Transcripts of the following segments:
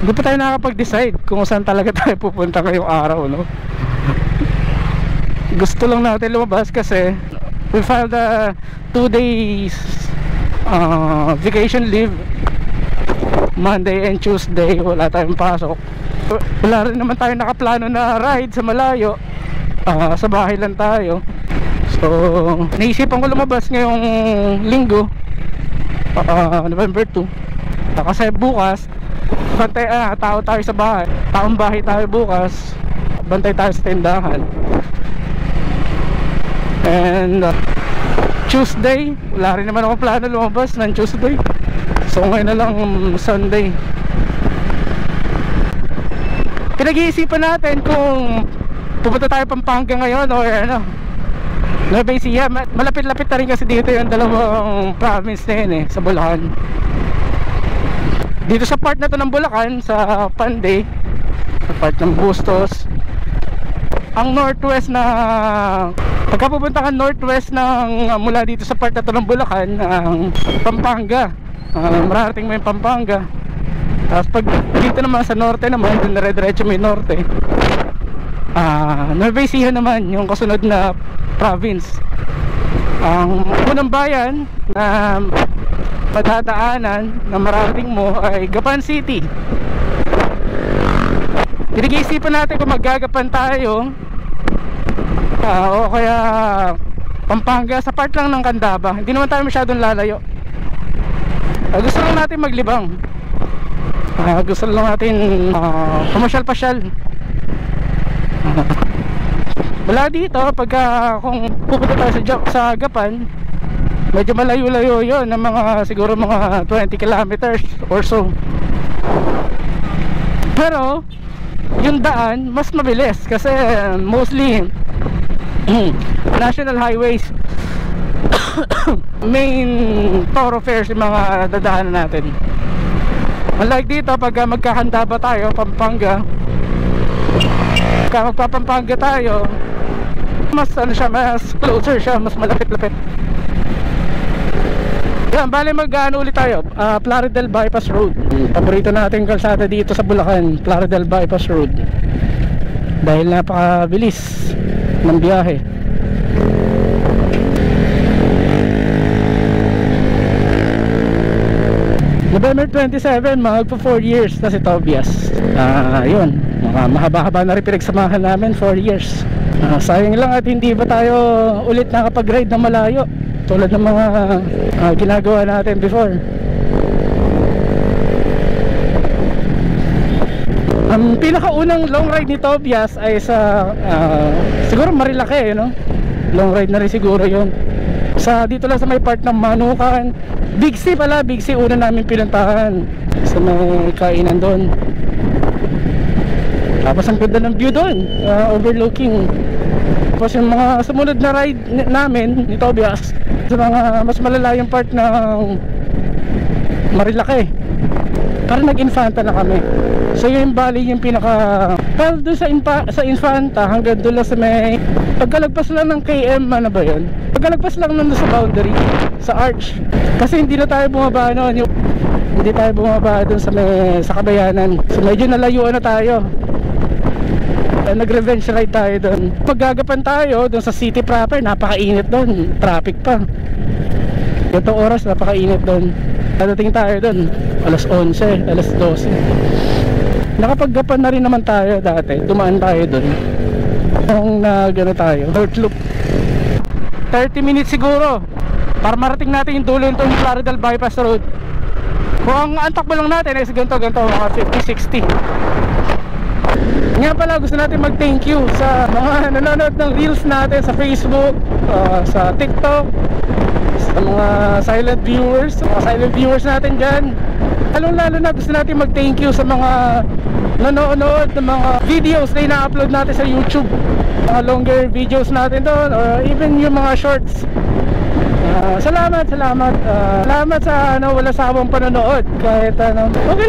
Hindi pa tayo nakakapag-decide kung saan talaga tayo pupunta ngayong araw, no? Gusto lang natin lumabas kasi we filed a 2 days vacation leave. Monday and Tuesday wala tayong pasok. Wala rin naman tayo nakaplano na ride sa malayo. Sa bahay lang tayo. So naisipan ko lumabas ngayong linggo, November 2. Kasi bukas bantay, tao tayo sa bahay. Taong bahay tayo bukas. Bantay tayo sa tindahan. And Tuesday wala rin naman ako plano lumabas ng Tuesday. So ngayon na lang Sunday. Pinag-iisipan natin kung pupunta tayo Pampanga ngayon o ano, Nueva Ecija. Malapit-lapit na rin kasi dito yung dalawang province na yun sa Bulacan. Dito sa part na to ng Bulacan, sa Panday, sa part ng Bustos, ang northwest na pagka pupunta ka northwest ng mula dito sa part na to ng Bulacan, ang Pampanga, mararating mo yung Pampanga. Tapos pag dito naman sa norte naman, dun dire-diretso mo yung norte, Nueva Ecija naman yung kasunod na province. Ang unang bayan na madadaanan na mararating mo ay Gapan City. Pinag-iisipan natin kung maggagapan tayo o kaya Pampanga, sa part lang ng Candaba. Hindi naman tayo masyadong lalayo. Gusto lang natin maglibang. Gusto lang natin pamasyal-pasyal. Wala dito pagka kung pupunta tayo sa Gapan, medyo malayo-layo yun ng mga siguro mga 20 kilometers or so. Pero yung daan mas mabilis kasi mostly national highways. Main thoroughfares yung mga dadaanan natin. Unlike dito pagka magkahanda ba tayo Pampanga, pagka magpapampanga tayo, mas ano siya, mas closer siya, mas malapit-lapit. Yan, bali mag-ano ulit tayo, Plaridel Bypass Road. Paborito natin kalsada dito sa Bulacan, Plaridel Bypass Road, dahil napakabilis ng biyahe. November 27, magpo 4 years na si Tobias. Yun, mahaba-haba na rin pinagsamahan namin, 4 years. Sayang lang at hindi ba tayo ulit nakapag-ride na malayo tulad ng mga ginagawa natin before. Ang pinakaunang long ride ni Tobias ay sa siguro Marilake, no? Long ride na rin siguro yun. Sa dito lang sa may part ng Manukan. Big C pala, Big C una namin pinuntahan sa may kainan doon. Tapos ang ganda ng view doon, overlooking. Tapos yung mga sumunod na ride namin ni Tobias sa mga mas malalayong part ng Marilake, parang nag-Infanta na kami. So yung bali yung pinaka, well, doon sa Infanta hanggang doon lang sa may pagkalagpas lang ng KM, ano ba yun? Pagkalagpas lang nun sa boundary, sa arch. Kasi hindi na tayo bumaba noon, hindi tayo bumaba doon sa Kabayanan. So medyo nalayuan na tayo. Nag-revenge ride tayo doon. Paggagapan tayo doon sa city proper, napakainit doon, traffic pa. Itong oras napakainit doon. Dadating tayo doon alas 11, alas 12. Nakapaggapan na rin naman tayo dati. Dumaan tayo doon kung gano'n tayo, North Loop. 30 minutes siguro para marating natin yung dulo itong Plaridel Bypass Road. Kung ang takbo lang natin ay ganito mga 50-60. Nga pala, gusto natin mag thank you sa mga nanonood ng reels natin sa Facebook, sa TikTok, sa mga silent viewers natin dyan. Lalo na gusto natin mag thank you sa mga nanonood ng mga videos na ina-upload natin sa YouTube, mga longer videos natin doon, or even yung mga shorts. Salamat sa wala sawang panonood. Kahit okay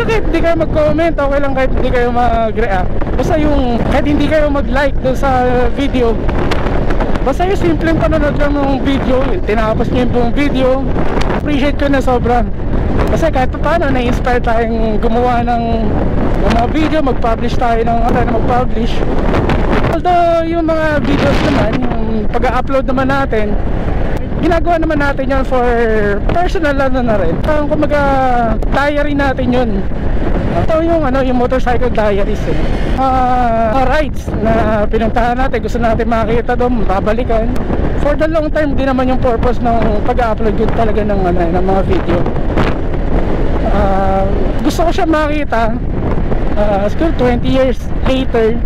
lang kahit hindi kayo mag-comment, okay lang kahit hindi kayo mag-react, basta yung kahit hindi kayo mag-like doon sa video, basta yung simpleng panonood lang ng video, tinapos nyo yung buong video, appreciate ko na sobra. Kasi kahit paano na-inspire tayong gumawa ng ng mga video, mag-publish tayo ng mag-publish. Although yung mga videos naman, yung pag-upload naman natin, ginagawa naman natin yun for personal na rin. Kumaga diary natin yun. Ito yung yung motorcycle diaries rides na pinuntahan natin, gusto natin makita doon, babalikan. For the long time din naman yung purpose ng pag-upload yun talaga ng mga video. Gusto ko siya makita siguro 20 years later.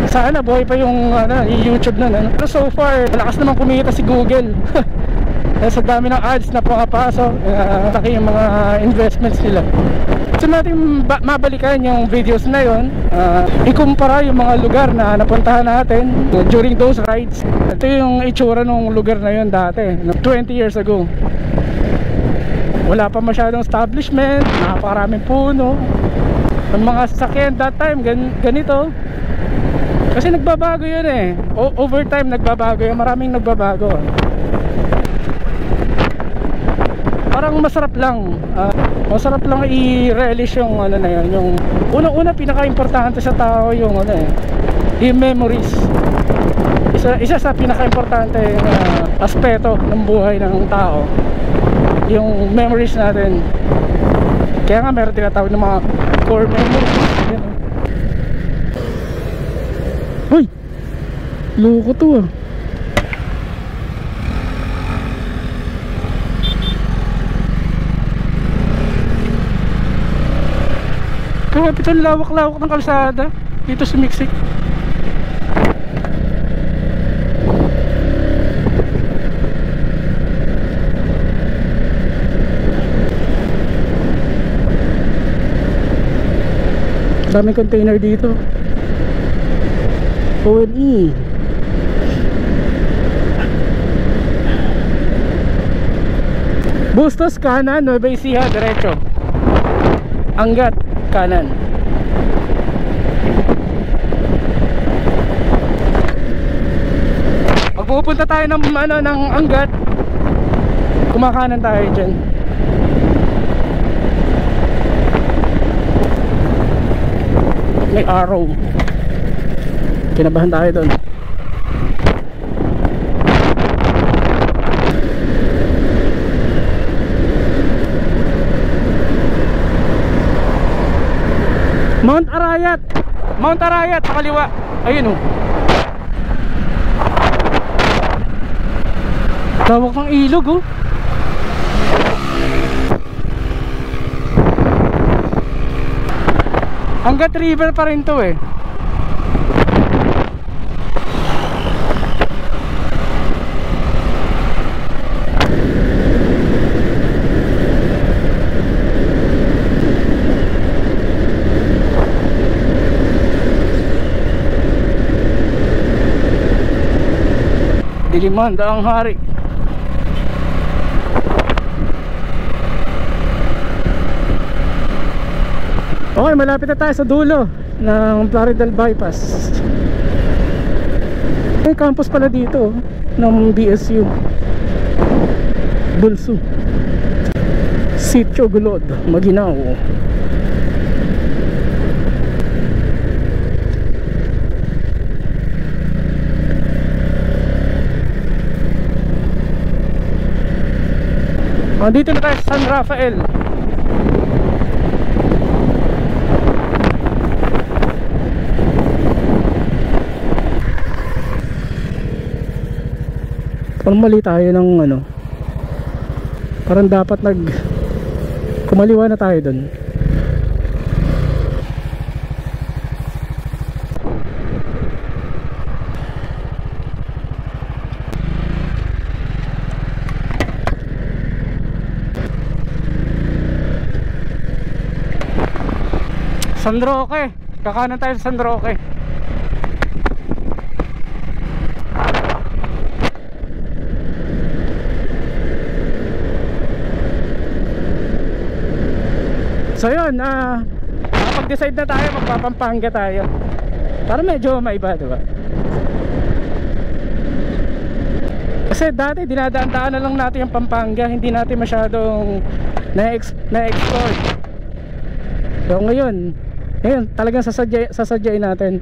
Sana buhay pa yung YouTube na. Pero so far, malakas naman kumita si Google. Sa dami ng ads na pumapasok, laki yung mga investments nila. So natin mabalikan yung videos na yun, ikumpara yung mga lugar na napuntahan natin during those rides. Ito yung itsura ng lugar na yun dati, 20 years ago. Wala pa masyadong establishment, napakaraming puno. Ang mga sasakyan that time ganito. Kasi nagbabago yun over time nagbabago yun, maraming nagbabago. Parang masarap lang i-relish yung na yun, yung unang-una pinaka-importante sa tao yung yung memories. Isa sa pinaka-importante aspeto ng buhay ng tao, yung memories natin. Kaya nga meron tinatawag ng mga core memories. Hoy! Loko to Grabe ito, lawak-lawak ng kalsada dito sa Miksik. Daming container dito. O&E. Bustos kanan, Nueva Ecija diretso. Angat kanan. Pag pupunta tayo ng Angat, kumakanan tayo dyan. May arrow. Kinabahan tayo doon. Mount Arayat sa kaliwa. Ayun tawag ng ilog Angat River pa rin to Diliman, Daang Hari. Okay, malapit na tayo sa dulo ng Plaridel Bypass. May campus pala dito ng BSU Bulsu, Sitio Gulod, Maguinao. Dito na tayo sa San Rafael. Parang mali tayo ng parang dapat kumaliwa na tayo dun. San Roque, kakanan tayo sa San Roque. So yun, kapag-decide na tayo, magpapampanga tayo. Para medyo maiba, diba? Kasi dati dinadaan-daan na lang natin yung Pampanga, hindi natin masyadong na-explore. So ngayon, Ayun, talagang sasadyain natin.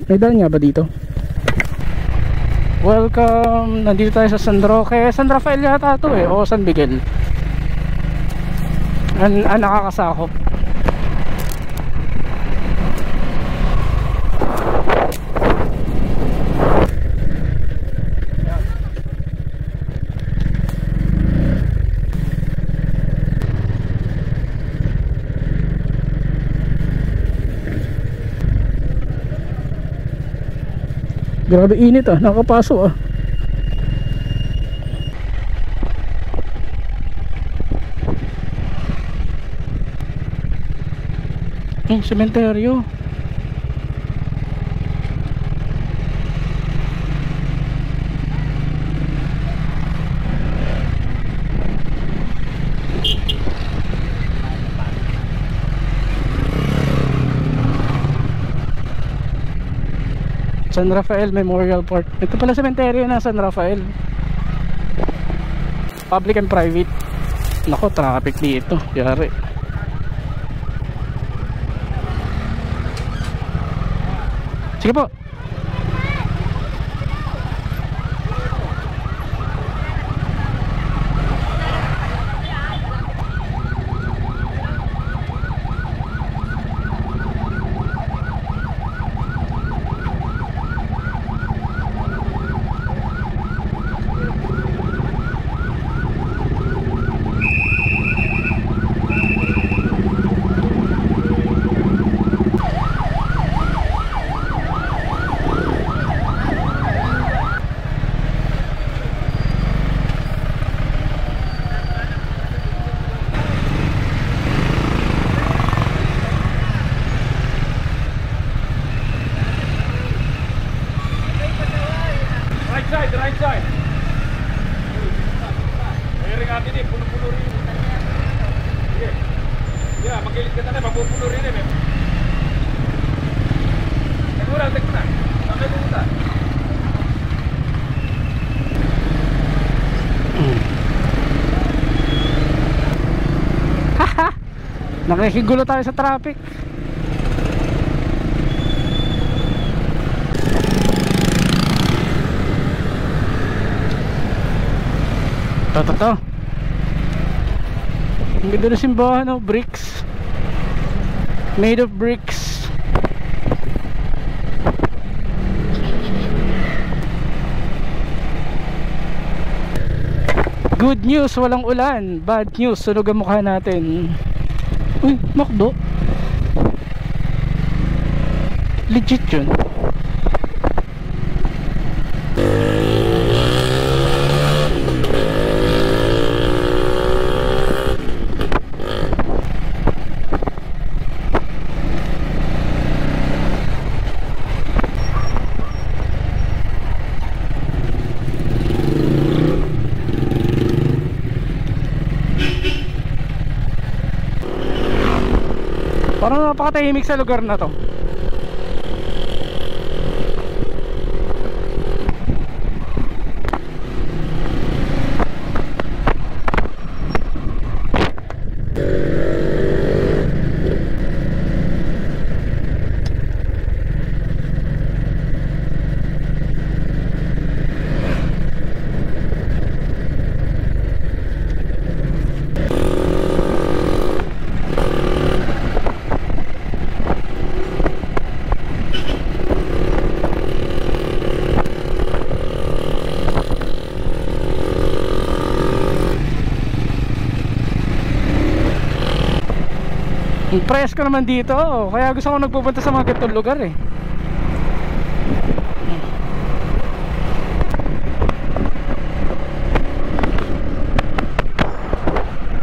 May daan nga ba dito? Welcome! Nandito tayo sa San Roque. San Rafael yata ito eh, o San Miguel. Nakakasakop. Grabe init ah, nakapasok ah. Sementeryo. San Rafael Memorial Park. Ito pala sementeryo na San Rafael. Public and private. Nako, traffic dito. Yari. Sige po. Right side. Mayroon nga din eh, puno-puno rin. Sige. Yeah, magilid ka na rin, mapupuno rin eh. Tagmuna. Bakit pumunta? Haha! Nakikigulo tayo sa traffic. Ito. Ang ganda na simbahan, no? Bricks. Made of bricks. Good news, walang ulan. Bad news, sunog ang mukha natin. Uy, Macdo. Legit yun. Parang napakatahimik sa lugar na to. Presko naman dito, kaya gusto ko nagpupunta sa mga ganitong lugar eh.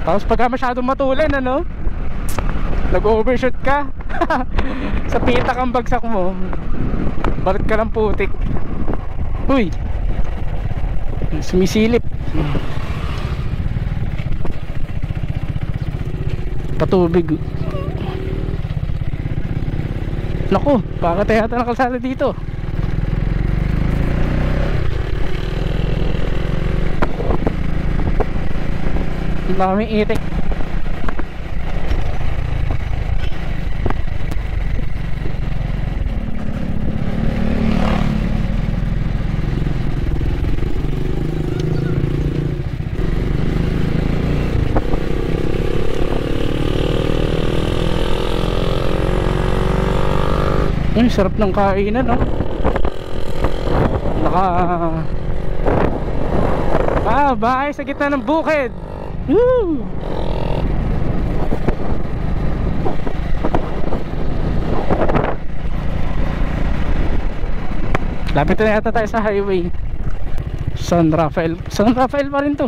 Tapos pagka masyadong matulan, ano, nag-overshoot ka. Sa pitak ang bagsak mo, balit ka ng putik. Uy, sumisilip. patubig. Naku, bakit yata nakalsada dito? Ang daming itik. Ay, sarap ng kainan, no? Bahay sa gitna ng bukid. Woo! Lapit na yata tayo sa highway. San Rafael pa rin to.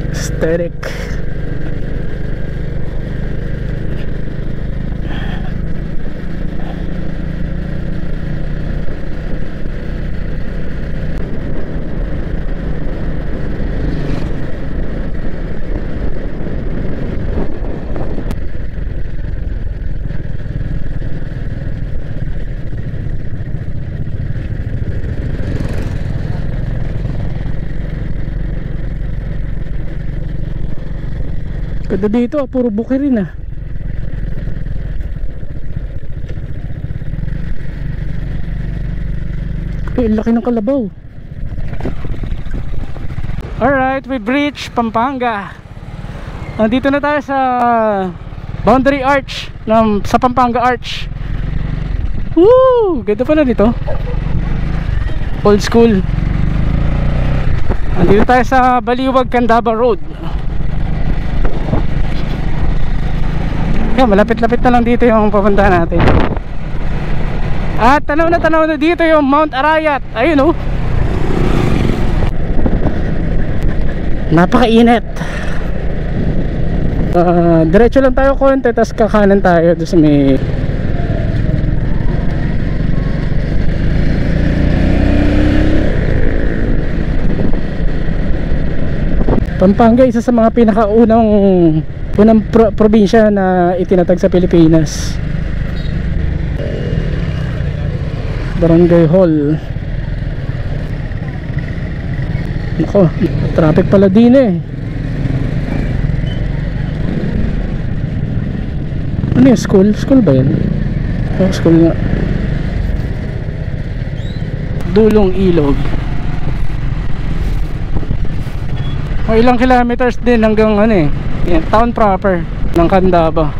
Aesthetic. Kada dito, puro buki rin ah. Ay, laki ng kalabaw. Alright, we've reached Pampanga. Nandito na tayo sa boundary arch sa Pampanga Arch. Woo! Ganda pala dito. Old school. Nandito tayo sa Baliwag, Candaba Road. Malapit-lapit na lang dito yung papuntahan natin. At tanaw na dito yung Mount Arayat. Ayun oh. Napakainit. Diretso lang tayo konti, tapos kakanan tayo doon sa may Pampanga. Isa sa mga pinakaunang probinsya na itinatag sa Pilipinas. Barangay Hall. Nako, traffic pala din eh. Ano yung school? School ba yan? Oh, school nga. Dulong Ilog. O, ilang kilometers din hanggang ano eh, yan, town proper ng Candaba.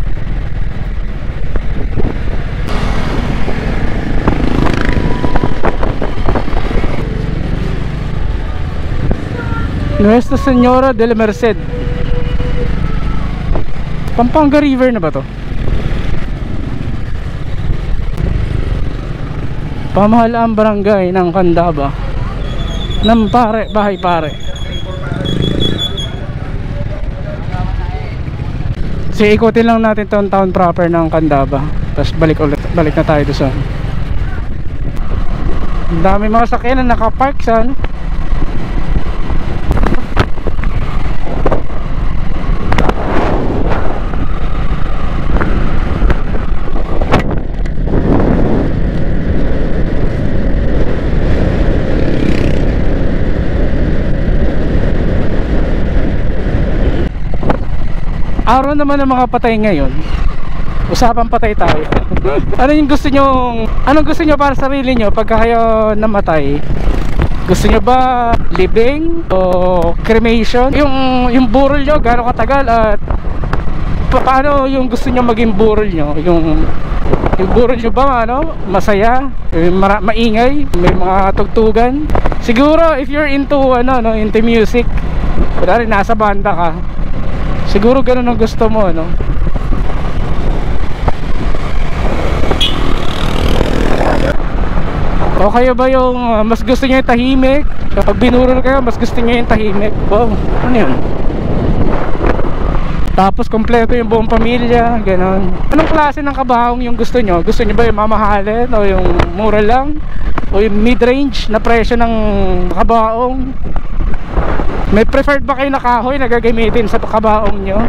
Nuestra Señora de la Merced. Pampanga River na ba to? Pamahalaan barangay ng Candaba ng Bahay Pare. So ikutin lang natin itong town proper ng Candaba, tapos balik na tayo doon sa ang dami mga sakyan na nakapark sa ano. Araw naman ng mga patay ngayon. Usapang patay tayo. Anong gusto nyo para sa sarili nyo pagka kayo namatay? Gusto nyo ba libing o cremation? Yung burol nyo gaano katagal, at paano yung gusto nyo maging burol nyo? Yung burol nyo ba masaya, maingay, may mga tugtugan? Siguro if you're into into music, kunwari nasa banda ka, siguro ganun ang gusto mo, no? O kayo ba yung mas gusto nyo yung tahimik? Kapag binurol kayo, mas gusto nyo yung tahimik? Wow, ano yun? Tapos kompleto yung buong pamilya, ganon. Anong klase ng kabaong yung gusto nyo? Gusto nyo ba yung mamahalin o yung mura lang? O yung mid-range na presyo ng kabaong? May preferred ba kayo na kahoy na gagamitin sa kabaong nyo?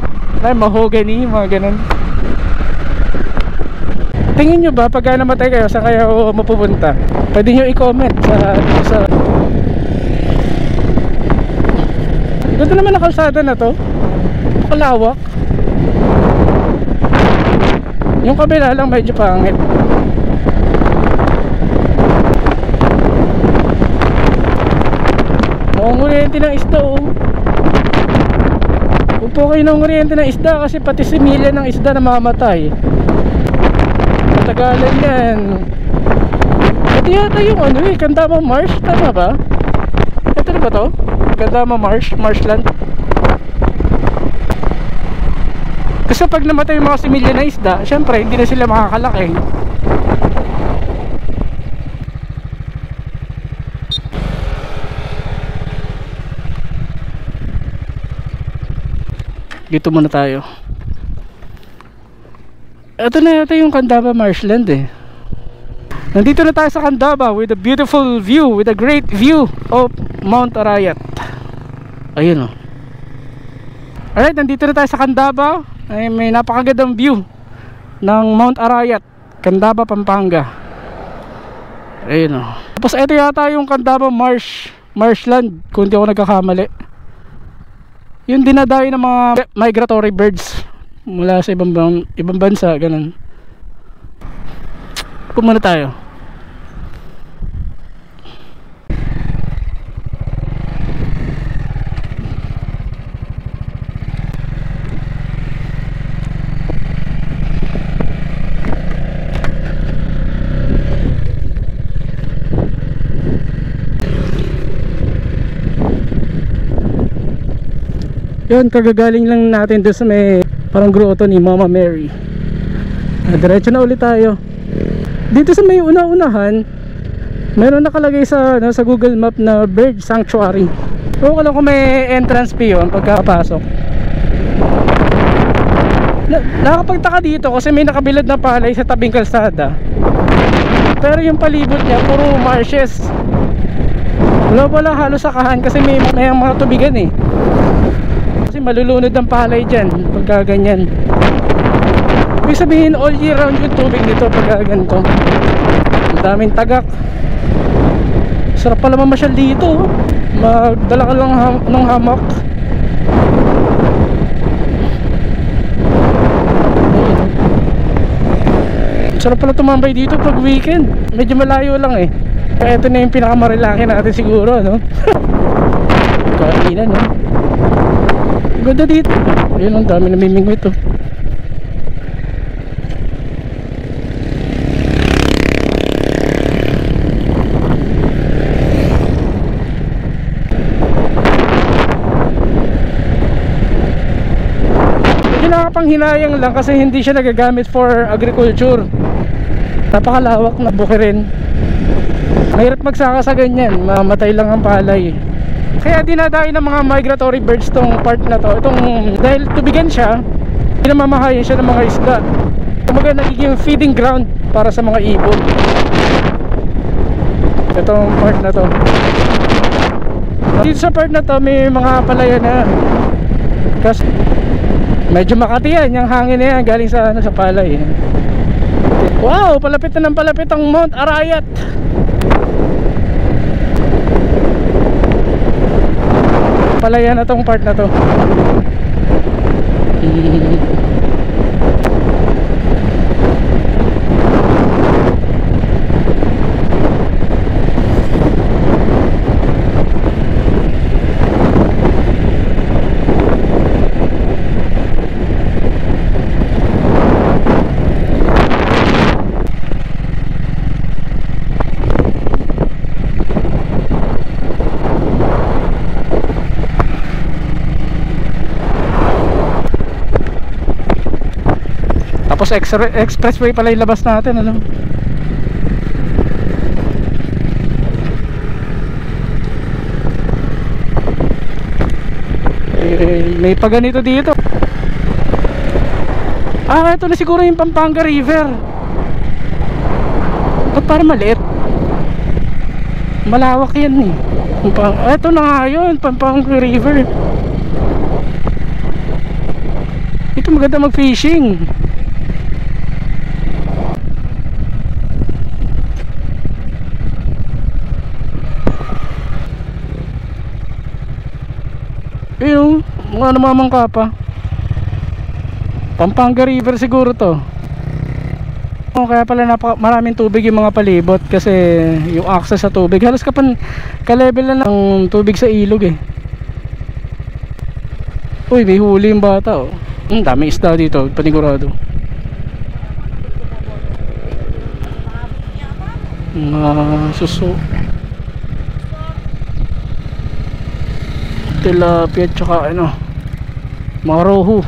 Ay, mahogany, mga ganon. Tingin nyo ba pagka namatay kayo, saan kayo mapupunta? Pwede nyo i-comment sa... Ganda naman ang kalsada na to. Kalawak. Yung kabila lang medyo pangit. Nangunguryente ng isda oh. Upo kayo nangunguryente ng isda kasi pati similya ng isda namamatay. Matagalan yan. Ito yata yung ano eh, Candama Marsh, tama ba? Ito na ba to? Candama Marsh, Marshland. Kasi pag namatay yung mga similya na isda, syempre hindi na sila makakalaki. Dito muna tayo. Ito na yata yung Candaba Marshland eh. Nandito na tayo sa Candaba with a beautiful view, with a great view of Mount Arayat. Ayun oh. Alright, nandito na tayo sa Candaba. Ay, may napakagandang view ng Mount Arayat, Candaba, Pampanga. Ayun o. Tapos ito yata yung Candaba Marshland, kung di ako nagkakamali. Yung dinadayo ng mga migratory birds mula sa ibang bansa, ganun. Pumunta tayo. Yun, kagagaling lang natin doon sa may parang grotto ni Mama Mary. Diretso na ulit tayo. Dito sa may una-unahan, meron nakalagay sa Google Map na bird sanctuary. Pero ko lang kung may entrance fee yun pagkapasok. Nakakapagtaka dito kasi may nakabilad na palay sa tabing kalsada. Pero yung palibot niya puro marshes. Wala halos sakahan kasi may mga tubigan eh. Kasi malulunod ang palay dyan pagka ganyan. Ibig sabihin all year round yung tubig dito pagka ganito. Ang daming tagak. Sarap pala mamasyal dito. Magdala ka lang ng hamak. Sarap pala tumambay dito pag weekend. Medyo malayo lang eh. Kaya ito na yung pinakamarilaki natin siguro, no? Kainan, no? Ganda dito. Ayun, ang dami namimingwit ito. Nakakapanghinayang lang kasi hindi siya nagagamit for agriculture. Napakalawak na bukirin. Mahirap magsaka sa ganyan, mamatay lang ang palay. Kaya dinadayo ng mga migratory birds tong part na to. Dahil tubigan siya, pinamamahayan siya ng mga isda. Kumaga nagiging feeding ground para sa mga ibon. Itong part na to. Dito sa part na to may mga palayan na. Kasi medyo makati yan, yung hangin na yan galing sa palay. Wow, palapit na ng palapit ang Mount Arayat. Palayan na tong part na to. Tapos expressway pala yung labas natin, ano? May paganito dito. Ah, ito na siguro yung Pampanga River. Ba't parang maliit? Malawak yan eh. Ito na nga yun, Pampanga River. Ito maganda mag-fishing. Ayun, mga namamangka pa. Pampanga River siguro to. Kaya pala maraming tubig yung mga palibot kasi yung access sa tubig halos ka-level na ng tubig sa ilog eh. Uy, may huli yung bata oh. Daming isda dito, panigurado. Suso, tilapia tsaka ano, mga rohu.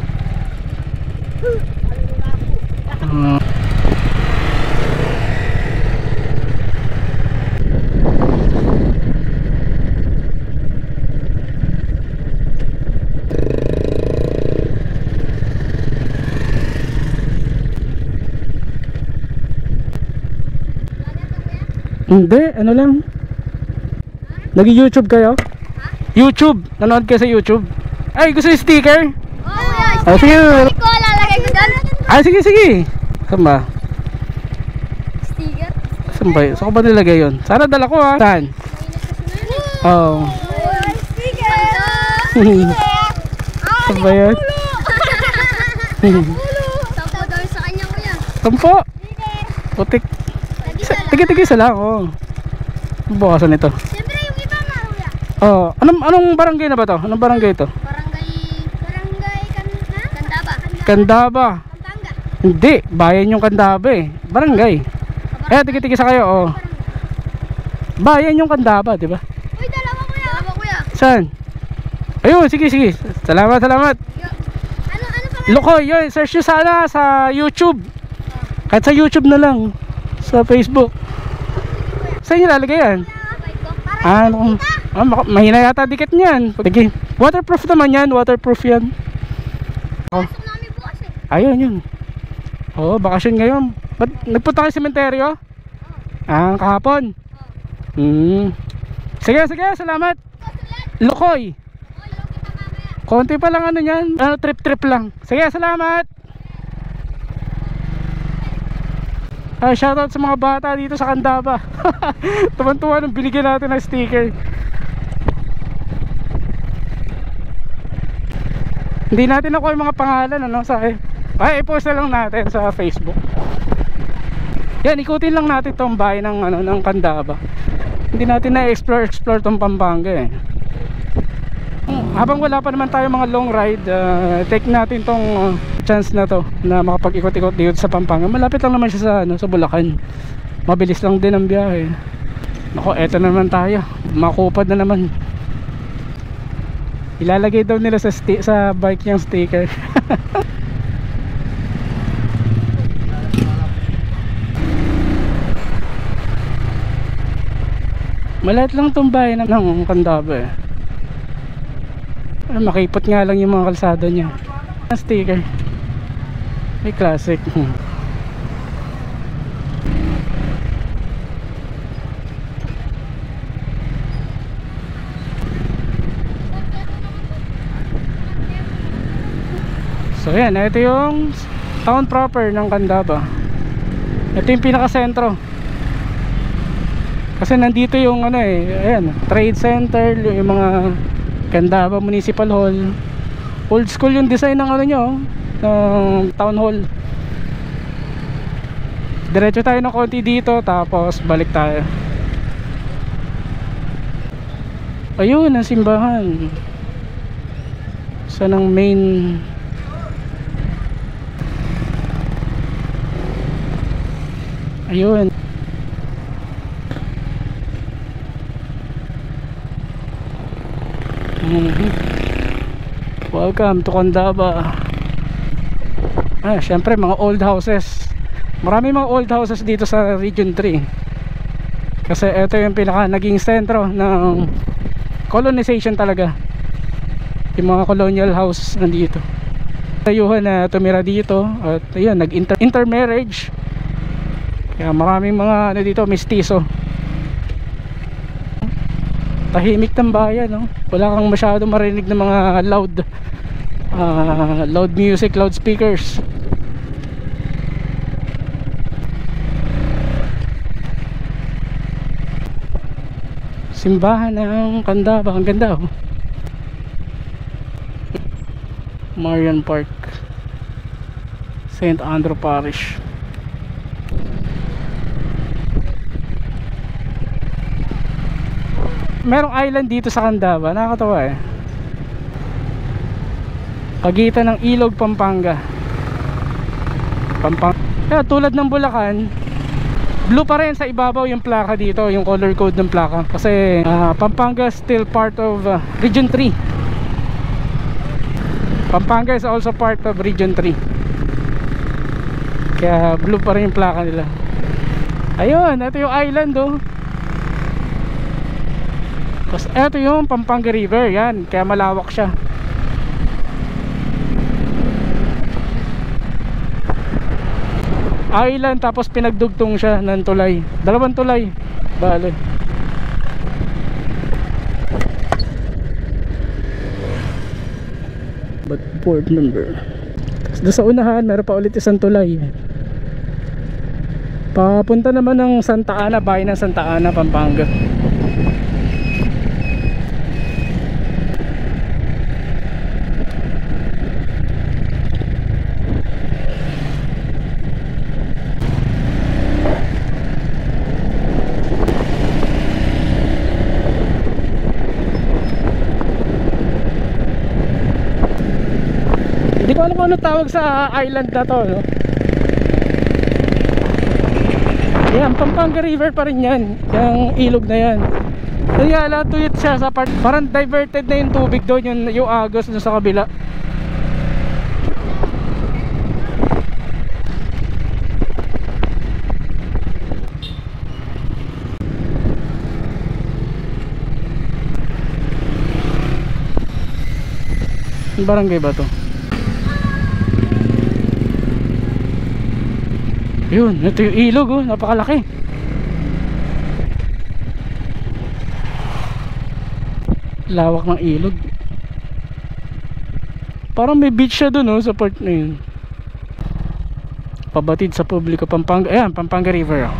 Hindi, ano lang. Nag-YouTube kayo? YouTube, nanonood kayo sa YouTube? Ay, gusto yung sticker? Oh, sige. Hindi ko lalagay ko doon. Ay, sige. Saan ba? Sticker? Saan ba? Saan ko ba nilagay yun? Sana dala ko ha. Saan? Oh. Sticker! Saan ba yun? Sampo daw sa kanya, kuya. Sampo? Putik. Tigi-tigi isa lang, oh. Bukasan ito. Siyempre yung iba nga, kuya. Oh, anong barangay na ba to? Anong barangay ito? Barangay Candaba. Candaba. Pampanga. Hindi, bayan yung Candaba eh. Barangay. Tigi-tigi sa kayo, oh. Bayan yung Candaba, di ba? Uy, dalawa, kuya. Saan? Ayun, sige. Salamat. Ano pa? Lokoy, yun. Search nyo sana sa YouTube. Kahit sa YouTube na lang. Sa Facebook. Saan nyo lalagay yan? Mahina yata dikit niyan. Sige. Waterproof naman yan. Waterproof yan. Pasok namin bukas eh. Ayun yun. Oo, bakasyon ngayon. Ba't nagpunta kayo sa sementeryo? Kahapon. Sige, salamat. Lokoy. Konti pa lang ano yan. Trip lang. Sige, salamat. Shoutout sa mga bata dito sa Candaba. Tuwan-tuwa nung binigyan natin ng sticker. Hindi natin nakuha yung mga pangalan ano, i-post na lang natin sa Facebook. Yan, ikutin lang natin tong bahay ng Candaba. Hindi natin na-explore tong Pampanga eh. Habang wala pa naman tayo mga long ride, take natin tong chance na to na makapag-ikot-ikot dito sa Pampanga. Malapit lang naman siya sa Bulacan. Mabilis lang din ang biyahe. Nako, eto na naman tayo. Makupad na naman. Ilalagay daw nila sa bike niyang sticker. Maliit lang tong bahay ng Candaba eh. Makipot nga lang yung mga kalsada niya. Sticker. May classic. So yan, ito yung town proper ng Candaba. Ito yung pinaka-sentro. Kasi nandito yung ayan, trade center, yung mga Candaba Municipal Hall. Old school yung design ng ng town hall. Diretso tayo ng konti dito, tapos balik tayo. Ayun ang simbahan. Saan ang main? Ayun. Welcome to Candaba. Syempre mga old houses. Marami mga old houses dito sa Region 3. Kasi ito yung pinaka naging sentro ng colonization talaga. Yung mga colonial house nandito. Tayuhan na tumira dito at ayun, nag-intermarriage. Kaya maraming mga ano dito, mestizo. Tahimik ng bayan, no? Wala kang masyado marinig ng mga loud music, loud speakers. Simbahan ng Candaba, ang ganda, oh. Marian Park, St. Andrew Parish. Merong island dito sa Candaba, nakakatawa eh. Pagitan ng Ilog, Pampanga. Kaya tulad ng Bulacan, blue pa rin sa ibabaw yung plaka dito, yung color code ng plaka. Kasi Pampanga is still part of Region 3. Pampanga is also part of Region 3. Kaya blue pa rin yung plaka nila. Ayun, ito yung island, oh. Tapos ito yung Pampanga River, yan. Kaya malawak siya. Island, tapos pinagdugtong siya ng tulay. Dalawang tulay. Bale. But board number. Tapos doon sa unahan, meron pa ulit isang tulay. Papunta naman ng Santa Ana, bayan ng Santa Ana, Pampanga. Hindi ko alam kung ano tawag sa island na to, no? Yan, Pampanga River pa rin yan. Yung ilog na yan. Kaya latuyot siya sa part. Parang diverted na yung tubig doon, yung agos doon sa kabila. Yung barangay ba to? Yun, ito yung ilog, oh, napakalaki. Lawak ng ilog. Parang may beach siya dun, oh, sa part na yun. Pabatid sa publiko, Pampanga. Ayan, Pampanga River, oh.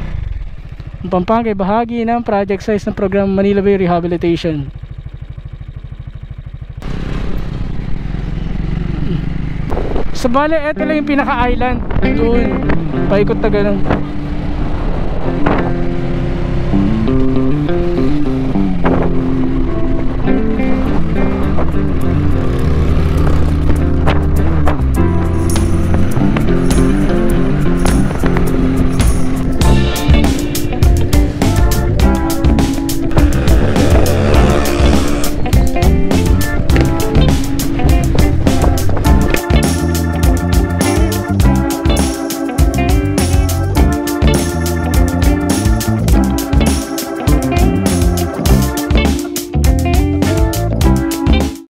Ang Pampanga ay bahagi ng project size ng program Manila Bay Rehabilitation. Sa bale, ito lang yung pinaka-island. Doon, paikot na ganun.